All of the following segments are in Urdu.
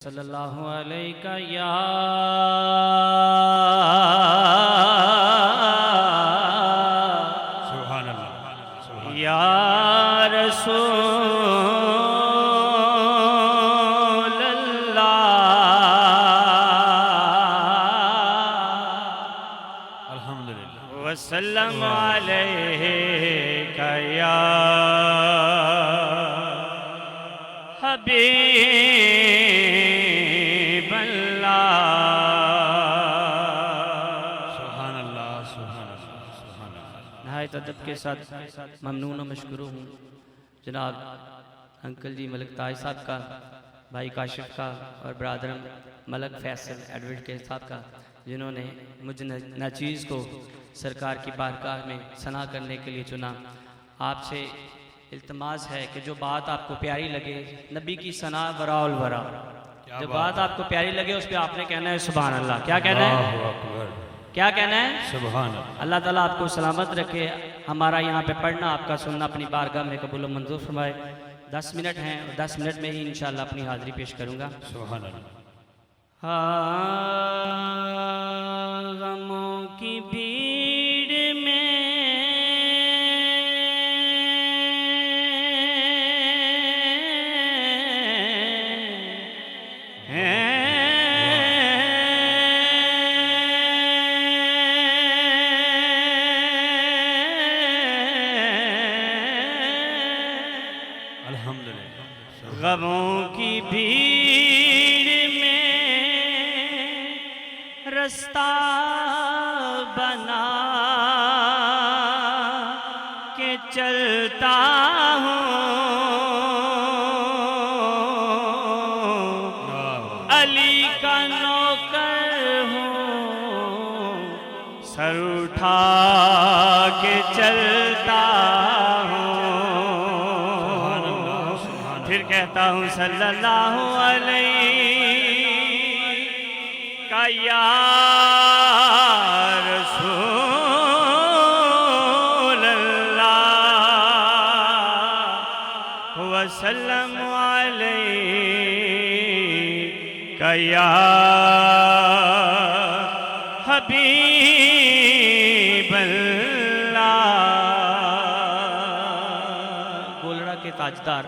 صلی اللہ علیہ یا سبحان اللہ یا رسول اللہ الحمدللہ وسلم علیہ یا حبیب اللہ سبحان اللہ سبحان اللہ سبحان اللہ نہایت ادب کے ساتھ ممنون و مشکور ہوں جناب انکل جی ملک تاج صاحب کا، بھائی کاشف کا اور برادرم ملک فیصل ایڈوکیٹ صاحب کا، جنہوں نے مجھ ناچیز کو سرکار کی بارگاہ میں ثنا کرنے کے لیے چنا۔ آپ سے التماس ہے کہ جو بات آپ کو پیاری لگے، نبی کی ثنا ورا الورا، جو بات آپ کو پیاری لگے اس پہ آپ نے کہنا ہے سبحان اللہ۔ کیا کہنا ہے؟ اللہ اکبر کیا کہنا ہے؟ سبحان اللہ۔ اللہ تعالیٰ آپ کو سلامت رکھے، ہمارا یہاں پہ پڑھنا، آپ کا سننا اپنی بارگاہ میں قبول و منظور فرمائے۔ 10 منٹ ہیں اور 10 منٹ میں ہی انشاءاللہ اپنی حاضری پیش کروں گا۔ سبحان اللہ۔ غموں کی بھیڑ میں الحمدللہ۔ غموں کی بھیڑ میں رستہ بنا کے چلتا ہوں، علی کا نوکر ہوں، سر اٹھا کے چلتا ہوں، پھر کہتا ہوں صلی اللہ علیہ یا رسول اللہ وسلم علیہ یا حبیب اللہ۔ گولڑا کے تاجدار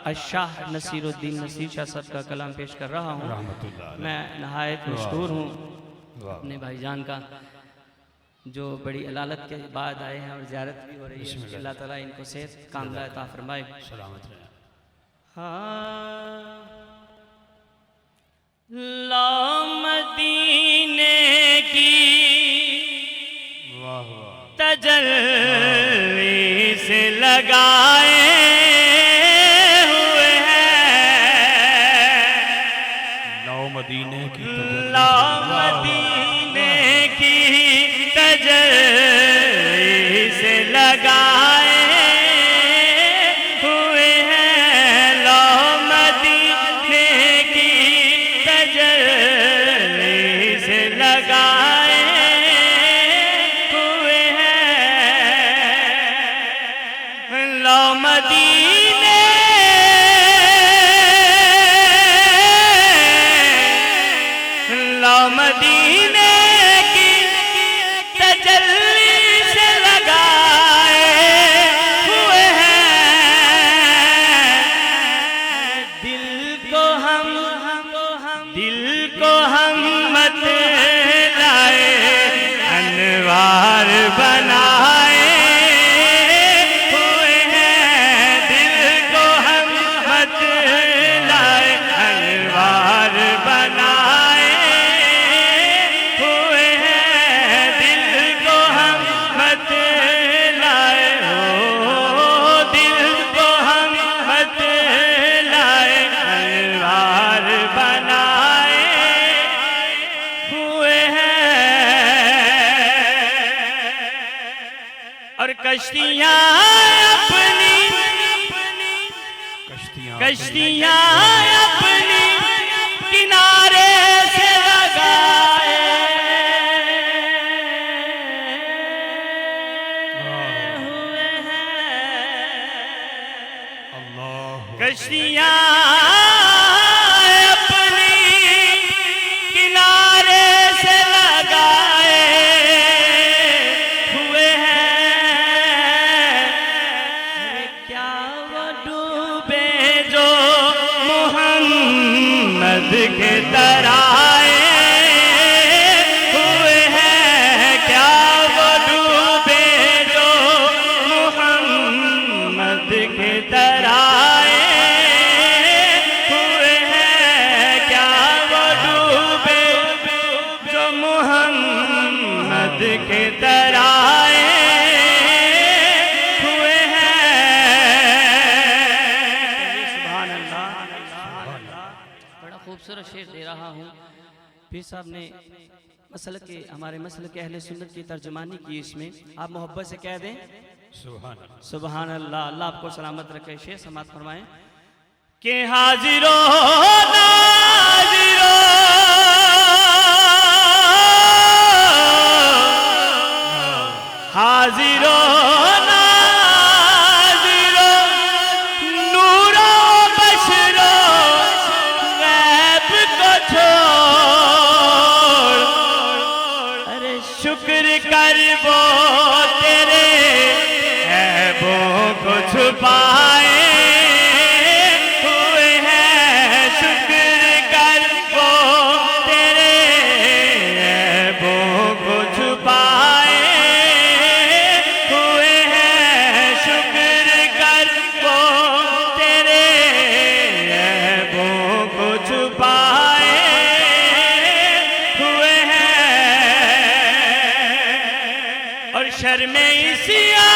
الشاہ نصیر الدین نصیر شاہ صاحب کا کلام پیش کر رہا ہوں۔ رحمت اللہ علیہ۔ میں نہایت مشکور ہوں واہ۔ اپنے بھائی جان کا، جو بڑی علالت کے بعد آئے ہیں اور زیارت بھی ہو رہی ہے۔ اللہ تعالیٰ ان کو صحت کاملہ عطا فرمائے۔ سلامت رہے۔ لا مدینے کی واہ واہ۔ تجلی سے لگائے ہوئے ہیں، لو مدینے کی لا مدینے کی تجلی سے لگائے ہوئے ہیں، لا مدینے کی تجلی سے لگائے ہوئے ہیں، لا مدینے لا مدینے کی تجلی سے لگائے ہوئے ہیں، دل کو ہم مت لائے، انوار بنائے ہوئے ہیں، دل کو ہم مت لائے، انوار بنائے ہوئے ہیں، دل کو ہم مت لائے، دل کو ہم مت لائے، انوار بنائے ہوئے ہیں، اور کشتیاں اپنی کشتیاں اپنی کنارے سے لگائے ہوئے ہیں، کشتیاں اپنی محمد کے ترائے ہوئے ہیں کیا وہ ڈوبے جو محمد کے ترائے ہوئے ہیں کیا وہ ڈوبے جو محمد کے ترائے ہوئے ہیں۔ سبحان اللہ، بڑا خوبصورت شعر دے رہا ہوں۔ پیر صاحب نے ہمارے مسلک اہل سنت کی ترجمانی کی، اس میں آپ محبت سے کہہ دیں سبحان اللہ سبحان اللہ۔ اللہ آپ کو سلامت رکھے۔ شیخ سماعت فرمائیں کہ حاضر و ناظر و حاضر و ناظر و نور و بشر و غیب کو چھوڑ، ارے شکر کر وہ تیرے عیبوں کو چھپائے ہوئے ہیں، شکر کر وہ تیرے عیبوں کو چھپائے ہوئے ہیں، شکر کر وہ تیرے عیبوں کو چھپائے ہوئے ہیں، اور شرم عصیاں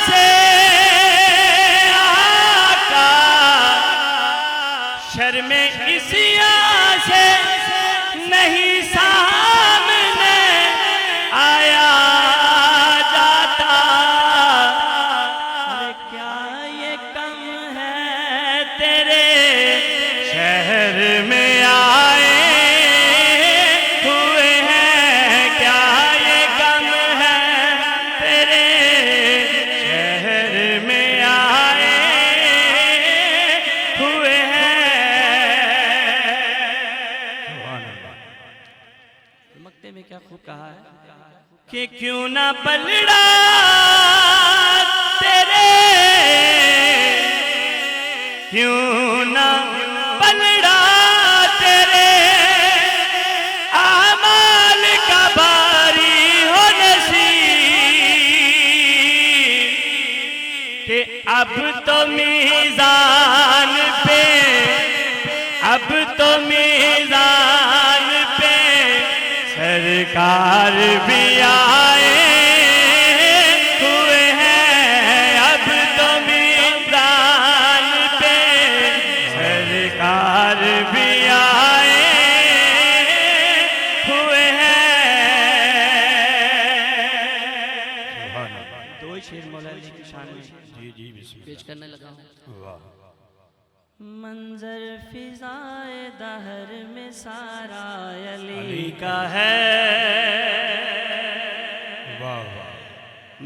سے آقا، شرم عصیاں سے نہیں سامنے آیا جاتا، ارے کیا یہ کم ہے تیرے شہر میں آئے ہوئے ہیں، کیا یہ کم ہے تیرے شہر میں آئے ہوئے ہیں۔ سبحان اللہ مکتے میں کیا خوب کہا ہے کہ کیوں نہ پلڑا تیرے، کیوں نہ پلڑا تیرے اعمال کا باری ہو نصیب، کہ اب تو میزان پہ، اب تو میزان پہ سرکار بھی آئے ہوئے ہیں، اب تو میزان پہ سرکار بھی آئے ہوئے ہیں۔ سبحان اللہ دو شعر مولا علی کی شان میں جی بسم پیش کرنے لگا ہوں۔ اللہ واہ منظر فضائے دہر میں سارا علی علی کا ہے، واہ واہ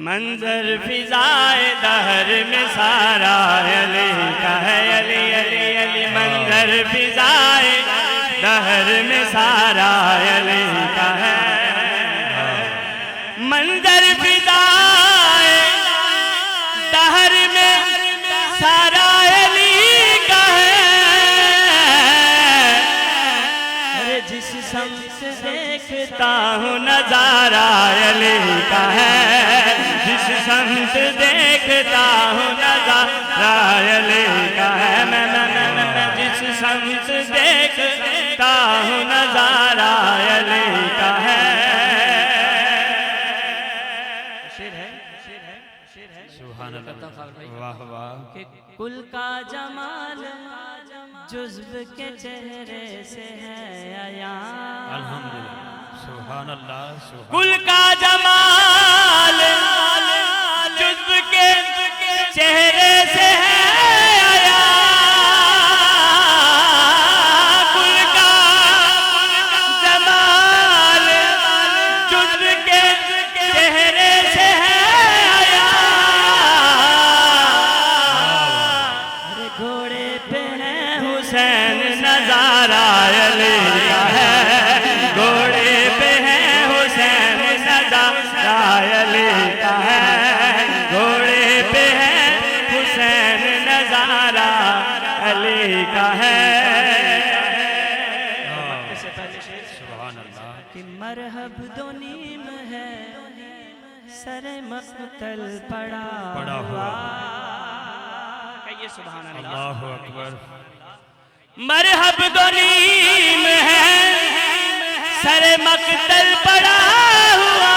منظر فضائے دہر میں سارا علی کا ہے، علی علی علی منظر فضائے دہر میں سارا علی کا ہے، منظر فضائے دہر میں سارا علی کا ہے، ارے جس سمت سے دیکھتا ہوں نظارہ علی کا ہے، جس سمت دیکھتا ہوں نظارہ علی کا ہے، میں جس سمت دیکھتا ہوں نظارہ علی کا ہے۔ سبحان اللہ واہ واہ کہ کل کا جمال جزو کے چہرے سے ہے عیاں، الحمدللہ سبحان اللہ سبحان کل کا جمال جزو کے چہرے سے ہے عیاں، کل کا جمال جزو کے چہرے سے ہے عیاں، ارے گھوڑے پہ ہے حسین نظارہ علی کا ہے، گھوڑے پہ ہے حسین نظارہ کہ مرحب دو نیم ہے سر مقتل پڑا ہوا. کہیے سبحان اللہ. اللہ اکبر. مرحب دو نیم ہے سر مقتل پڑا ہوا.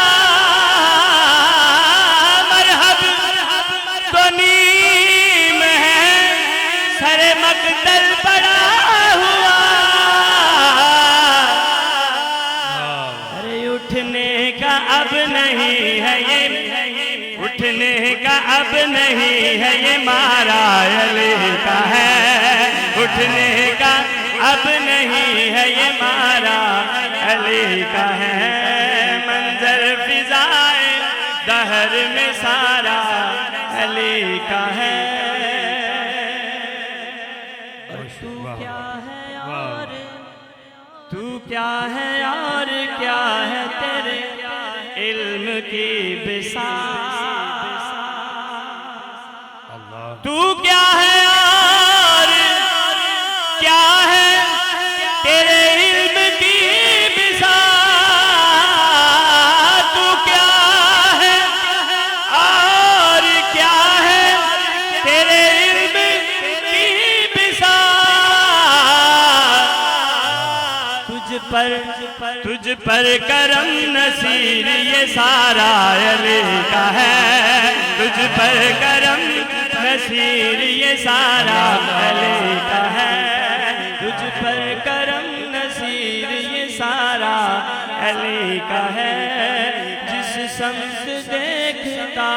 مرحب دو نیم ہے سر مقتل پڑا ہوا. ارے اٹھنے کا اب نہیں ہے یہ, اٹھنے کا اب نہیں ہے یہ مارا علی کا ہے. اٹھنے کا اب نہیں ہے یہ مارا علی کا ہے. منظر فضائے دہر میں سارا علی کا ہے. اور تو کیا ہے اور تو کیا ہے اور کیا ہے تیرے علم کی بساط. اللہ. تو کیا ہے اور کیا ہے تیرے علم کی بساط. تو کیا ہے اور کیا ہے تیرے علم کی بساط. تجھ پر کرم نصیر یہ سارا علی کا ہے. تجھ پر کرم نصیر یہ سارا علی کا ہے. تجھ پر کرم نصیر یہ سارا علی کا ہے. جس سمت دیکھتا